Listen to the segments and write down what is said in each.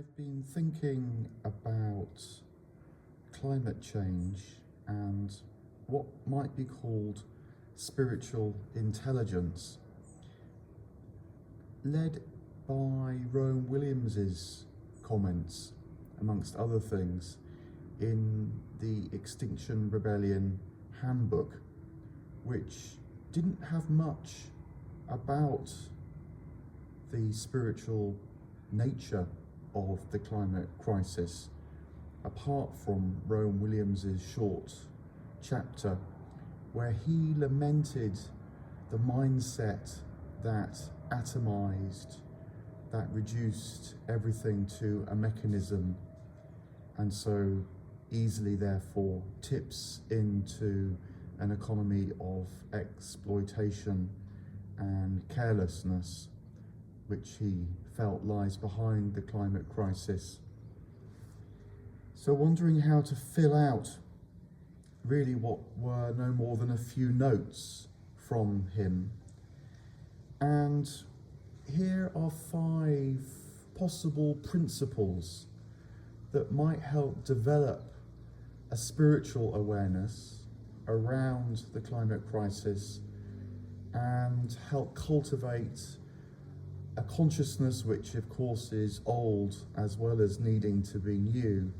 I've been thinking about climate change and what might be called spiritual intelligence, led by Rowan Williams's comments, amongst other things, in the Extinction Rebellion Handbook, which didn't have much about the spiritual nature of the climate crisis, apart from Rowan Williams's short chapter where he lamented the mindset that atomized, that reduced everything to a mechanism, and so easily therefore tips into an economy of exploitation and carelessness, which he felt lies behind the climate crisis. So wondering how to fill out really what were no more than a few notes from him. And here are 5 possible principles that might help develop a spiritual awareness around the climate crisis and help cultivate a consciousness which of course is old as well as needing to be new,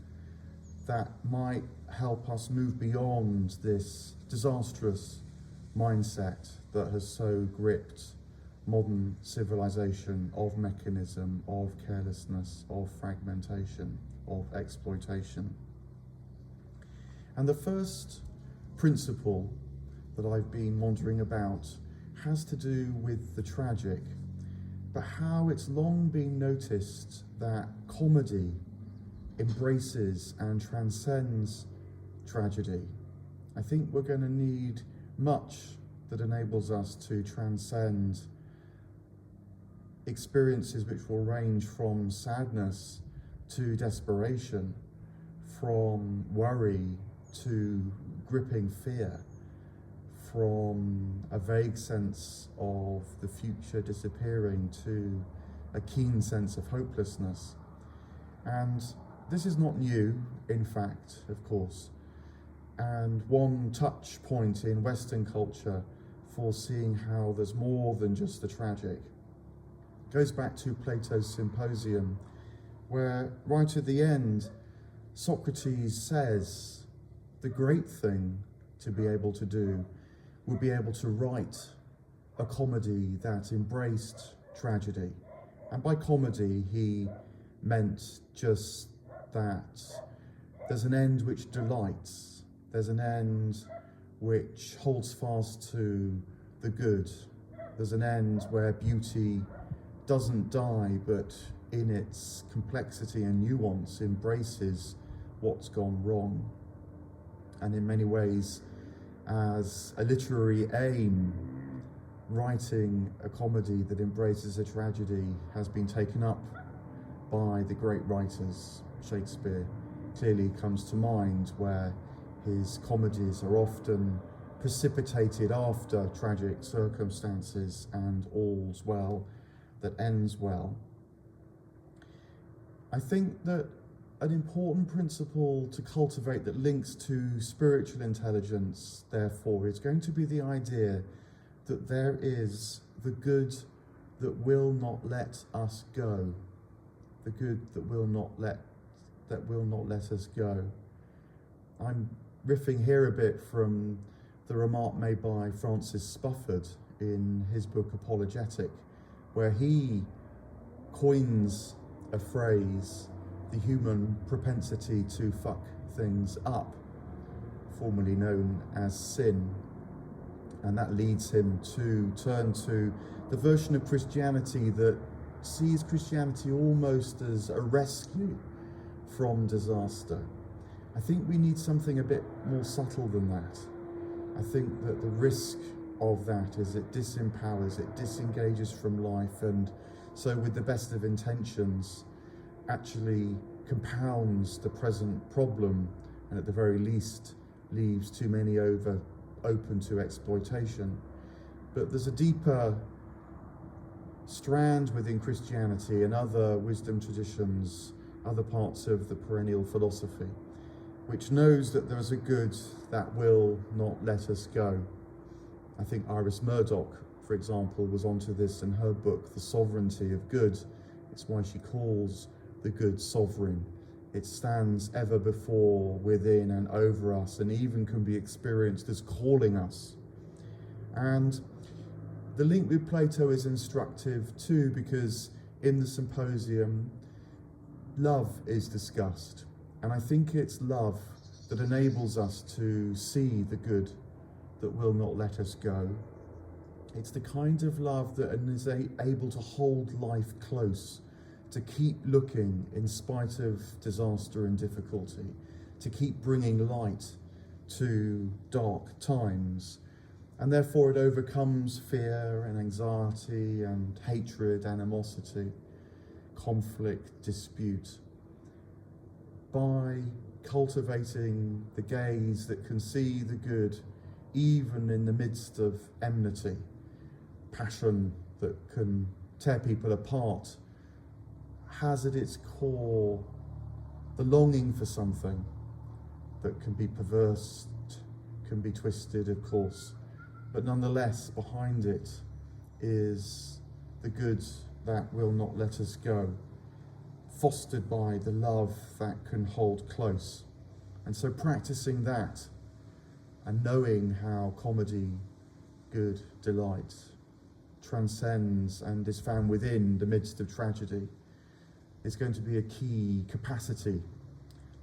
that might help us move beyond this disastrous mindset that has so gripped modern civilization of mechanism, of carelessness, of fragmentation, of exploitation. And the first principle that I've been wondering about has to do with the tragic, but how it's long been noticed that comedy embraces and transcends tragedy. I think we're going to need much that enables us to transcend experiences which will range from sadness to desperation, from worry to gripping fear, from a vague sense of the future disappearing to a keen sense of hopelessness. And this is not new, in fact, of course. And one touch point in Western culture for seeing how there's more than just the tragic goes back to Plato's Symposium, where right at the end, Socrates says the great thing to be able to do would be able to write a comedy that embraced tragedy. And by comedy, he meant just that there's an end which delights, there's an end which holds fast to the good, there's an end where beauty doesn't die, but in its complexity and nuance embraces what's gone wrong. And in many ways, as a literary aim, writing a comedy that embraces a tragedy has been taken up by the great writers. Shakespeare clearly comes to mind, where his comedies are often precipitated after tragic circumstances and all's well that ends well. I think that an important principle to cultivate that links to spiritual intelligence, therefore, is going to be the idea that there is the good that will not let us go, the good that will not let us go. I'm riffing here a bit from the remark made by Francis Spufford in his book Apologetic, where he coins a phrase, the human propensity to fuck things up, formerly known as sin. And that leads him to turn to the version of Christianity that sees Christianity almost as a rescue from disaster. I think we need something a bit more subtle than that. I think that the risk of that is it disempowers, it disengages from life, and so with the best of intentions actually compounds the present problem, and at the very least leaves too many open to exploitation. But there's a deeper strand within Christianity and other wisdom traditions other parts of the perennial philosophy, which knows that there is a good that will not let us go. I think Iris Murdoch, for example, was onto this in her book, The Sovereignty of Good. It's why she calls the good sovereign. It stands ever before, within and over us, and even can be experienced as calling us. And the link with Plato is instructive too, because in the symposium, love is discussed. And I think it's love that enables us to see the good that will not let us go. It's the kind of love that is able to hold life close, to keep looking in spite of disaster and difficulty, to keep bringing light to dark times. And therefore it overcomes fear and anxiety and hatred, animosity, conflict, dispute, by cultivating the gaze that can see the good even in the midst of enmity, passion that can tear people apart, has at its core the longing for something that can be perverse, can be twisted, of course, but nonetheless behind it is the good that will not let us go, fostered by the love that can hold close. And so practicing that and knowing how comedy, good, delight, transcends and is found within the midst of tragedy is going to be a key capacity,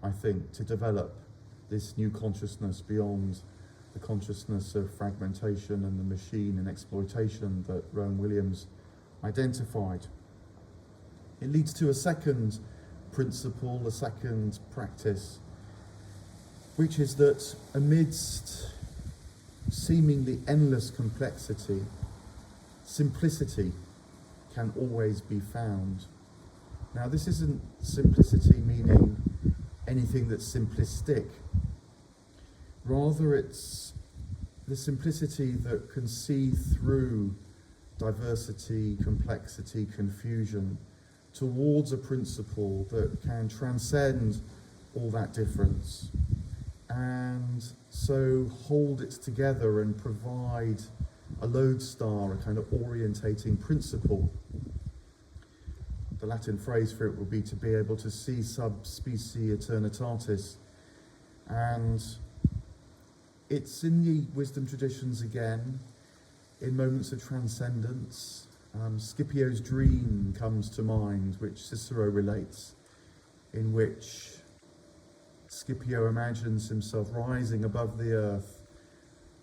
I think, to develop this new consciousness beyond the consciousness of fragmentation and the machine and exploitation that Rowan Williams identified. It leads to a second principle, a second practice, which is that amidst seemingly endless complexity, simplicity can always be found. Now, this isn't simplicity meaning anything that's simplistic. Rather, it's the simplicity that can see through diversity, complexity, confusion, towards a principle that can transcend all that difference, and so hold it together and provide a lodestar, a kind of orientating principle. The Latin phrase for it would be to be able to see sub specie eternitatis, and it's in the wisdom traditions again, in moments of transcendence. Scipio's dream comes to mind, which Cicero relates, in which Scipio imagines himself rising above the earth,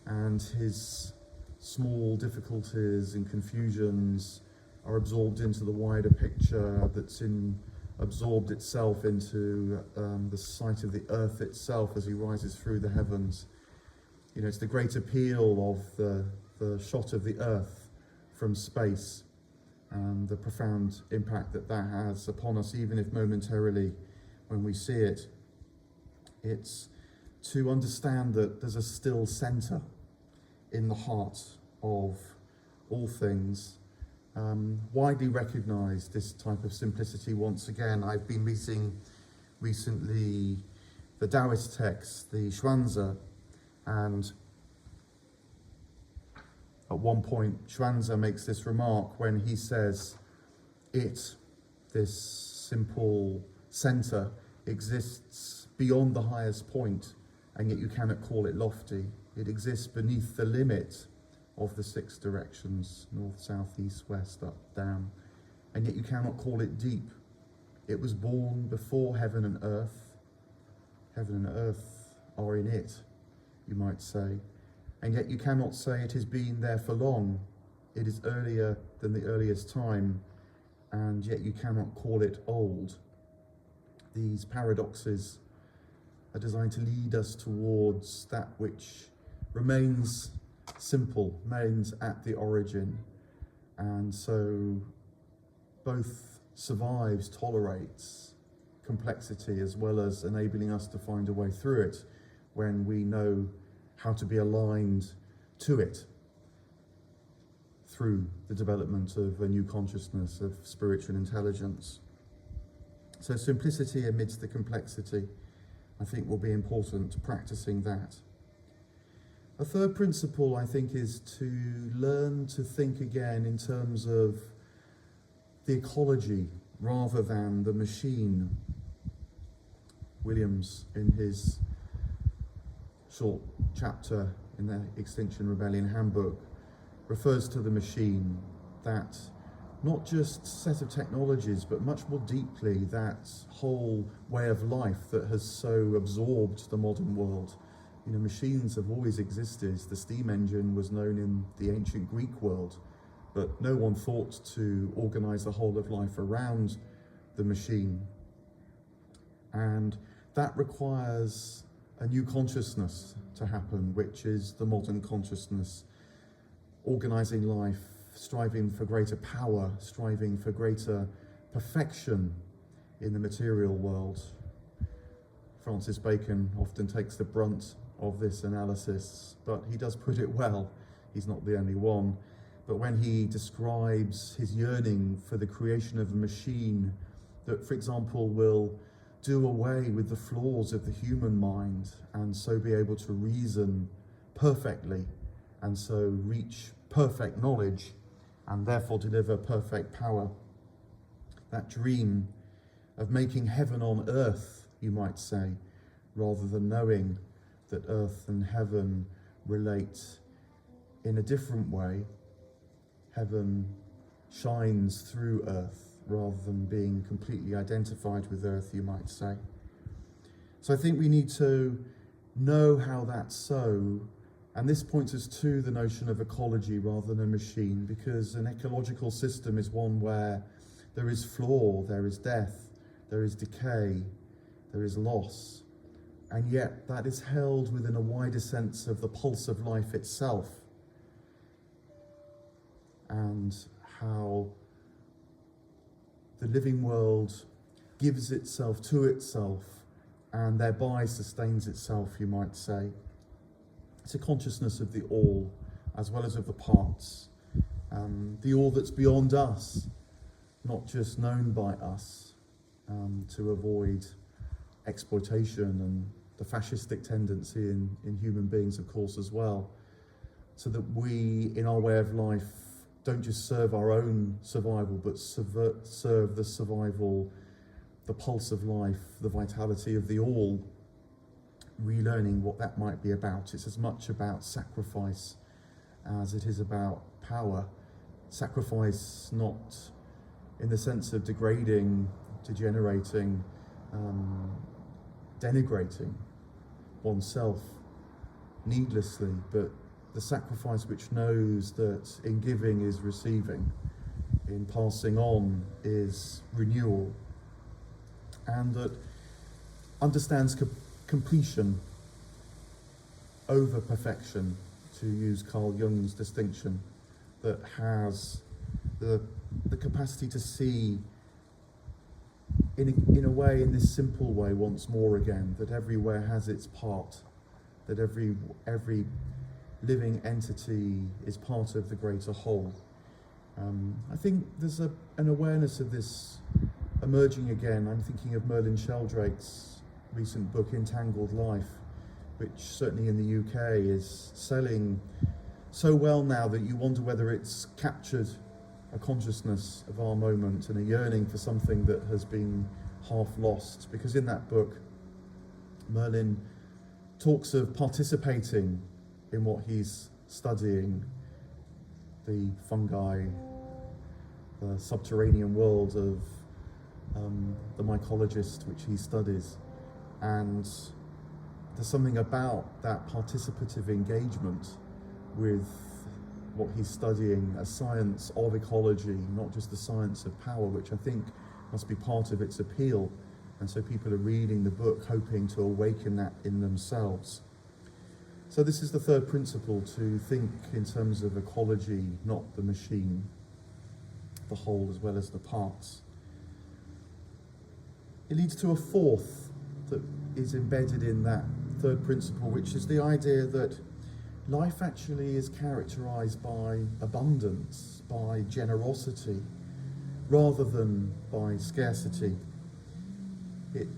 and his small difficulties and confusions are absorbed into the wider picture that's absorbed itself into the sight of the earth itself as he rises through the heavens. You know, it's the great appeal of the shot of the earth from space, and the profound impact that that has upon us, even if momentarily when we see it. It's to understand that there's a still centre in the heart of all things. Widely recognised, this type of simplicity. Once again, I've been meeting recently the Taoist text, the Xuanzi, and at one point Xuanzi makes this remark when he says this simple centre exists beyond the highest point, and yet you cannot call it lofty. It exists beneath the limit of the six directions, north, south, east, west, up, down, and yet you cannot call it deep. It was born before heaven and earth. Heaven and earth are in it, you might say, and yet you cannot say it has been there for long. It is earlier than the earliest time, and yet you cannot call it old. These paradoxes are designed to lead us towards that which remains simple, remains at the origin, and so both survives, tolerates complexity, as well as enabling us to find a way through it when we know how to be aligned to it through the development of a new consciousness, of spiritual intelligence. So simplicity amidst the complexity, I think, will be important, practicing that. A third principle, I think, is to learn to think again in terms of the ecology rather than the machine. Williams, in his short chapter in the Extinction Rebellion Handbook, refers to the machine, that not just set of technologies, but much more deeply that whole way of life that has so absorbed the modern world. You know, machines have always existed. The steam engine was known in the ancient Greek world, but no one thought to organize the whole of life around the machine. And that requires a new consciousness to happen, which is the modern consciousness, organizing life, striving for greater power, striving for greater perfection in the material world. Francis Bacon often takes the brunt of this analysis, but he does put it well. He's not the only one. But when he describes his yearning for the creation of a machine that, for example, will do away with the flaws of the human mind and so be able to reason perfectly and so reach perfect knowledge and therefore deliver perfect power. That dream of making heaven on earth, you might say, rather than knowing that earth and heaven relate in a different way. Heaven shines through earth rather than being completely identified with earth, you might say. So I think we need to know how that's so, and this points us to the notion of ecology rather than a machine, because an ecological system is one where there is flaw, there is death, there is decay, there is loss, and yet that is held within a wider sense of the pulse of life itself, and how the living world gives itself to itself and thereby sustains itself, you might say. It's a consciousness of the all as well as of the parts. The all that's beyond us, not just known by us, to avoid exploitation and the fascistic tendency in human beings, of course, as well. So that we, in our way of life, don't just serve our own survival, but serve the survival, the pulse of life, the vitality of the all, relearning what that might be about. It's as much about sacrifice as it is about power. Sacrifice not in the sense of degrading, degenerating, denigrating oneself needlessly, but the sacrifice which knows that in giving is receiving, in passing on is renewal, and that understands completion over perfection, to use Carl Jung's distinction, that has the capacity to see in a way, in this simple way, once more again, that everywhere has its part, that every living entity is part of the greater whole. I think there's an awareness of this emerging again. I'm thinking of Merlin Sheldrake's recent book, Entangled Life, which certainly in the UK is selling so well now that you wonder whether it's captured a consciousness of our moment and a yearning for something that has been half lost. Because in that book, Merlin talks of participating in what he's studying, the fungi, the subterranean world of the mycologist which he studies. And there's something about that participative engagement with what he's studying, a science of ecology, not just the science of power, which I think must be part of its appeal. And so people are reading the book hoping to awaken that in themselves. So this is the third principle, to think in terms of ecology, not the machine, the whole as well as the parts. It leads to a fourth that is embedded in that third principle, which is the idea that life actually is characterized by abundance, by generosity, rather than by scarcity. It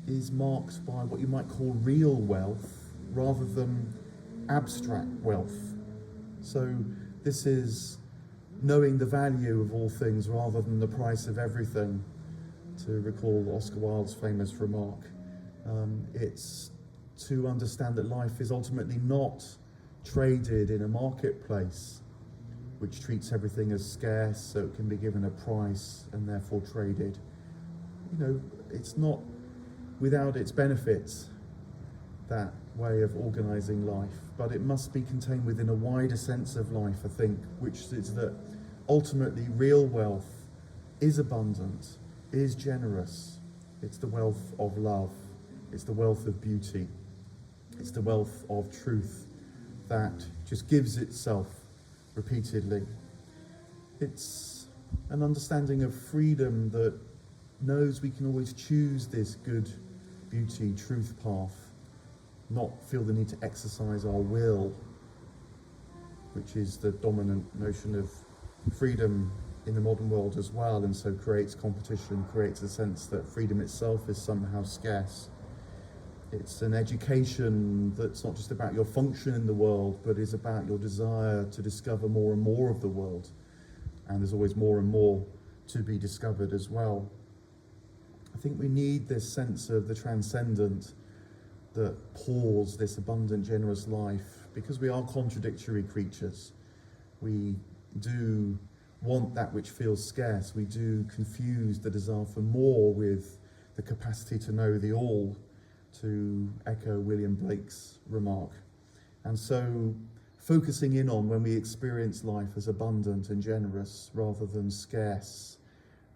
is marked by what you might call real wealth rather than abstract wealth. So this is knowing the value of all things rather than the price of everything, to recall Oscar Wilde's famous remark. It's to understand that life is ultimately not traded in a marketplace which treats everything as scarce so it can be given a price and therefore traded. It's not without its benefits, that way of organising life, but it must be contained within a wider sense of life, I think, which is that ultimately real wealth is abundant, is generous. It's the wealth of love, it's the wealth of beauty, it's the wealth of truth that just gives itself repeatedly. It's an understanding of freedom that knows we can always choose this good beauty, truth path, not feel the need to exercise our will, which is the dominant notion of freedom in the modern world as well, and so creates competition, creates a sense that freedom itself is somehow scarce. It's an education that's not just about your function in the world, but is about your desire to discover more and more of the world. And there's always more and more to be discovered as well. I think we need this sense of the transcendent that pours this abundant, generous life, because we are contradictory creatures. We do want that which feels scarce. We do confuse the desire for more with the capacity to know the all, to echo William Blake's remark. And so focusing in on when we experience life as abundant and generous rather than scarce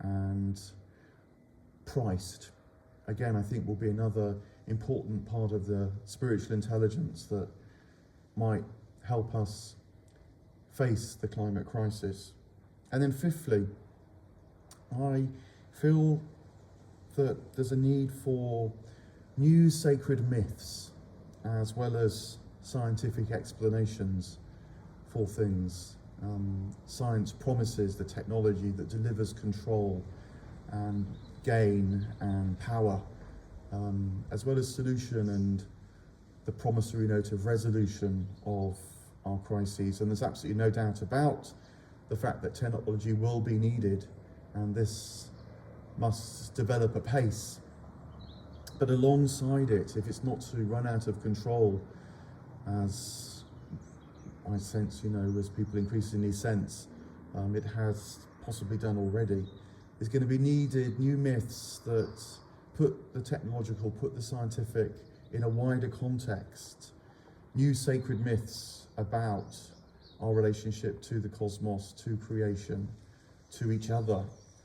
and priced, again, I think will be another important part of the spiritual intelligence that might help us face the climate crisis. And then fifthly, I feel that there's a need for new sacred myths as well as scientific explanations for things. Science promises the technology that delivers control and gain and power, as well as solution and the promissory note of resolution of our crises. And there's absolutely no doubt about the fact that technology will be needed, and this must develop apace. But alongside it, if it's not to run out of control, as I sense, as people increasingly sense, it has possibly done already, there's going to be needed new myths that put the technological, put the scientific in a wider context, new sacred myths about our relationship to the cosmos, to creation, to each other,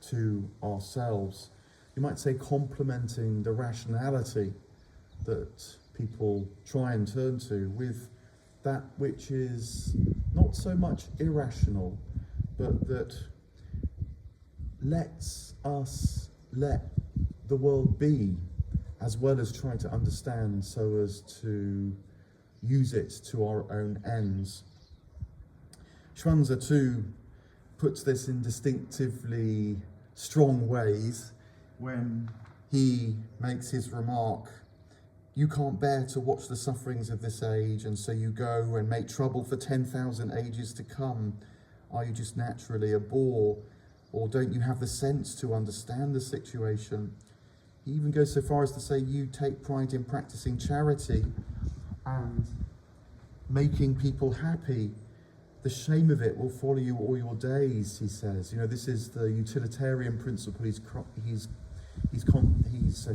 to ourselves. You might say complementing the rationality that people try and turn to with that which is not so much irrational, but that lets us let the world be, as well as try to understand so as to use it to our own ends. Schwanzer too puts this in distinctively strong ways when he makes his remark, "You can't bear to watch the sufferings of this age, and so you go and make trouble for 10,000 ages to come. Are you just naturally a bore, or don't you have the sense to understand the situation?" He even goes so far as to say, "You take pride in practicing charity and making people happy. The shame of it will follow you all your days," he says. This is the utilitarian principle he's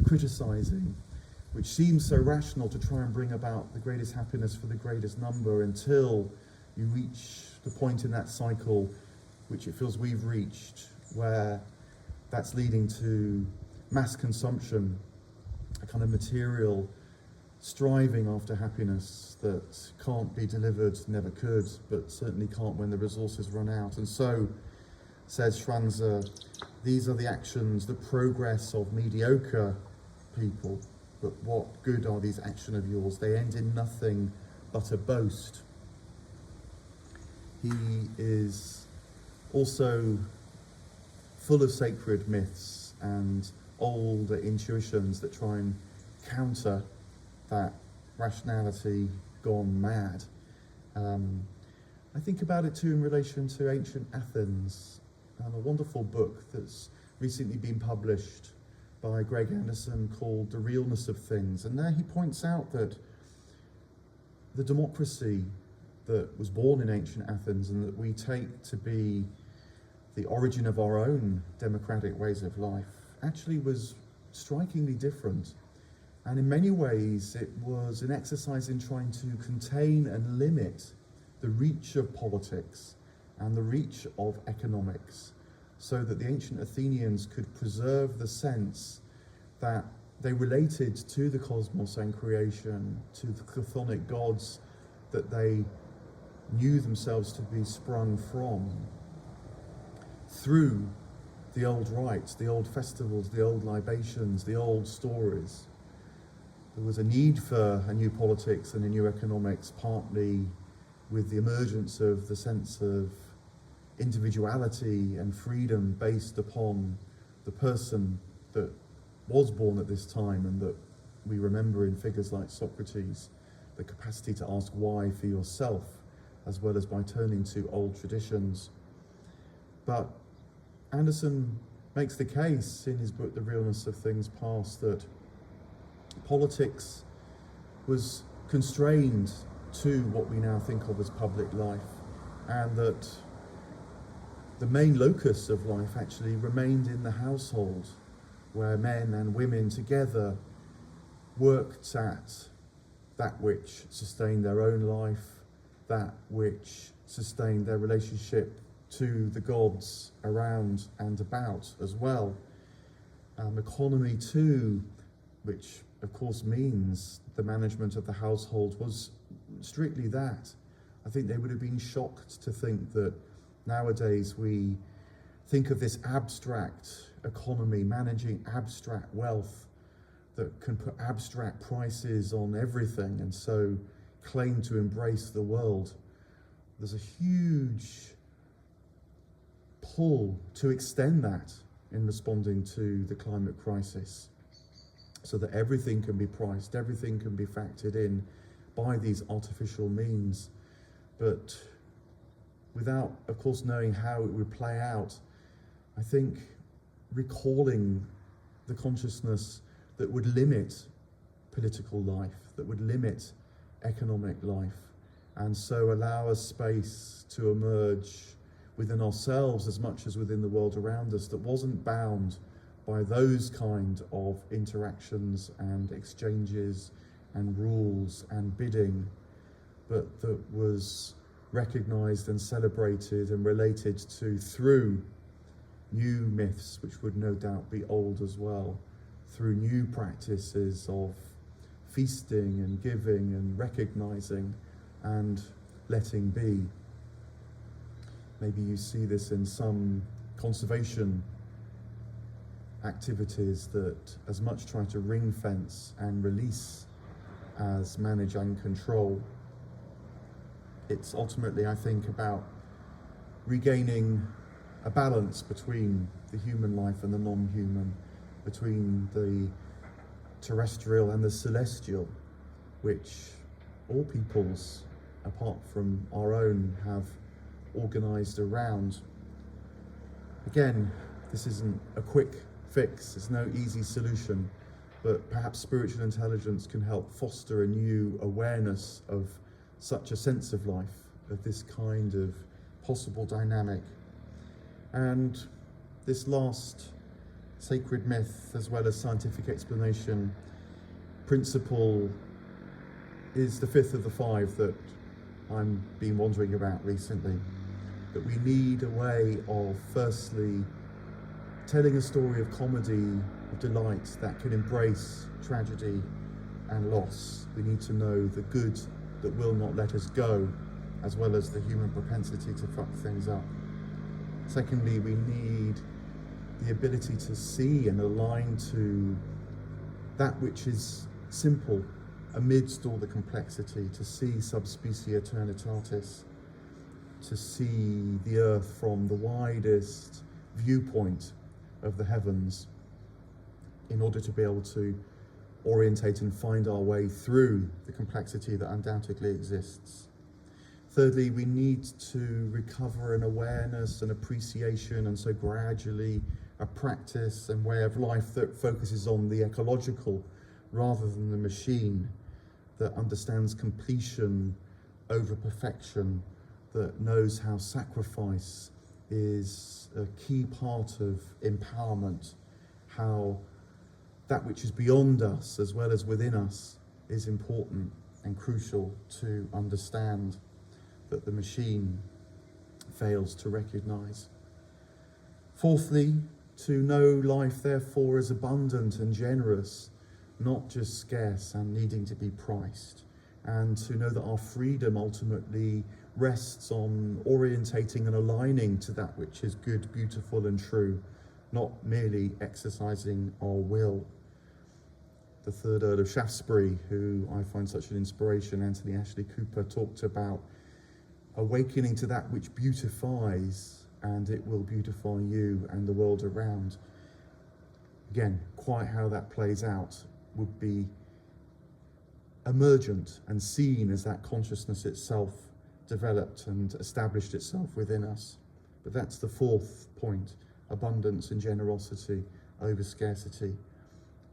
criticising, which seems so rational to try and bring about the greatest happiness for the greatest number, until you reach the point in that cycle which it feels we've reached, where that's leading to mass consumption, a kind of material striving after happiness that can't be delivered, never could, but certainly can't when the resources run out. And so, says Schwanzer, these are the actions, the progress of mediocre people. But what good are these actions of yours? They end in nothing but a boast. He is also full of sacred myths and old intuitions that try and counter that rationality gone mad. I think about it too in relation to ancient Athens, a wonderful book that's recently been published by Greg Anderson called The Realness of Things. And there he points out that the democracy that was born in ancient Athens and that we take to be the origin of our own democratic ways of life actually was strikingly different. And in many ways, it was an exercise in trying to contain and limit the reach of politics and the reach of economics, so that the ancient Athenians could preserve the sense that they related to the cosmos and creation, to the chthonic gods that they knew themselves to be sprung from, through the old rites, the old festivals, the old libations, the old stories. There was a need for a new politics and a new economics, partly with the emergence of the sense of individuality and freedom based upon the person that was born at this time and that we remember in figures like Socrates, the capacity to ask why for yourself, as well as by turning to old traditions. But Anderson makes the case in his book, The Realness of Things Past, that politics was constrained to what we now think of as public life, and that the main locus of life actually remained in the household, where men and women together worked at that which sustained their own life, that which sustained their relationship to the gods around and about as well. Economy too, which of course means the management of the household, was strictly that. I think they would have been shocked to think that nowadays we think of this abstract economy, managing abstract wealth that can put abstract prices on everything and so claim to embrace the world. There's a huge pull to extend that in responding to the climate crisis, so that everything can be priced, everything can be factored in by these artificial means. But without, of course, knowing how it would play out, I think recalling the consciousness that would limit political life, that would limit economic life, and so allow us space to emerge within ourselves as much as within the world around us, that wasn't bound by those kind of interactions and exchanges and rules and bidding, but that was recognized and celebrated and related to through new myths, which would no doubt be old as well, through new practices of feasting and giving and recognizing and letting be. Maybe you see this in some conservation activities that as much try to ring fence and release as manage and control. It's ultimately, I think, about regaining a balance between the human life and the non-human, between the terrestrial and the celestial, which all peoples, apart from our own, have organized around. Again, this isn't a quick fix, it's no easy solution, but perhaps spiritual intelligence can help foster a new awareness of such a sense of life, of this kind of possible dynamic. And this last sacred myth, as well as scientific explanation, principle, is the fifth of the five that I've been wondering about recently. That we need a way of, firstly, telling a story of comedy, of delight that can embrace tragedy and loss. We need to know the good that will not let us go, as well as the human propensity to fuck things up. Secondly, we need the ability to see and align to that which is simple amidst all the complexity, to see subspecie eternitatis, to see the earth from the widest viewpoint of the heavens, in order to be able to orientate and find our way through the complexity that undoubtedly exists. Thirdly, we need to recover an awareness and appreciation, and so gradually a practice and way of life that focuses on the ecological rather than the machine, that understands completion over perfection, that knows how sacrifice is a key part of empowerment, how that which is beyond us as well as within us is important and crucial to understand, that the machine fails to recognize. Fourthly, to know life therefore as abundant and generous, not just scarce and needing to be priced, and to know that our freedom ultimately rests on orientating and aligning to that which is good, beautiful and true, not merely exercising our will. The third Earl of Shaftesbury, who I find such an inspiration, Anthony Ashley Cooper, talked about awakening to that which beautifies, and it will beautify you and the world around. Again, quite how that plays out would be emergent and seen as that consciousness itself developed and established itself within us. But that's the fourth point, abundance and generosity over scarcity,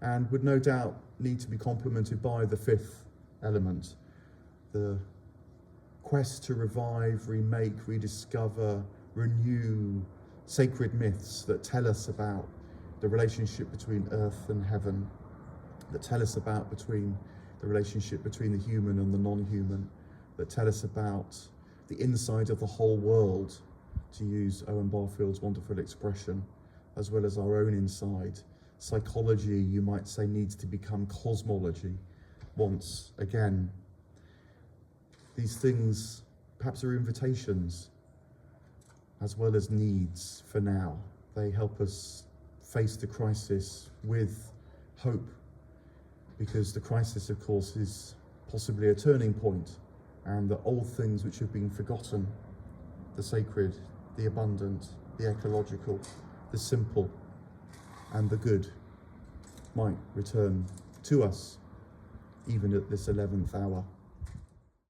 and would no doubt need to be complemented by the fifth element, the quest to revive, remake, rediscover, renew sacred myths that tell us about the relationship between earth and heaven, that tell us about the relationship between the human and the non-human, that tell us about the inside of the whole world, to use Owen Barfield's wonderful expression, as well as our own inside. Psychology, you might say, needs to become cosmology once again. These things perhaps are invitations as well as needs for now. They help us face the crisis with hope, because the crisis, of course, is possibly a turning point, and the old things which have been forgotten, the sacred, the abundant, the ecological, the simple, and the good, might return to us even at this 11th hour.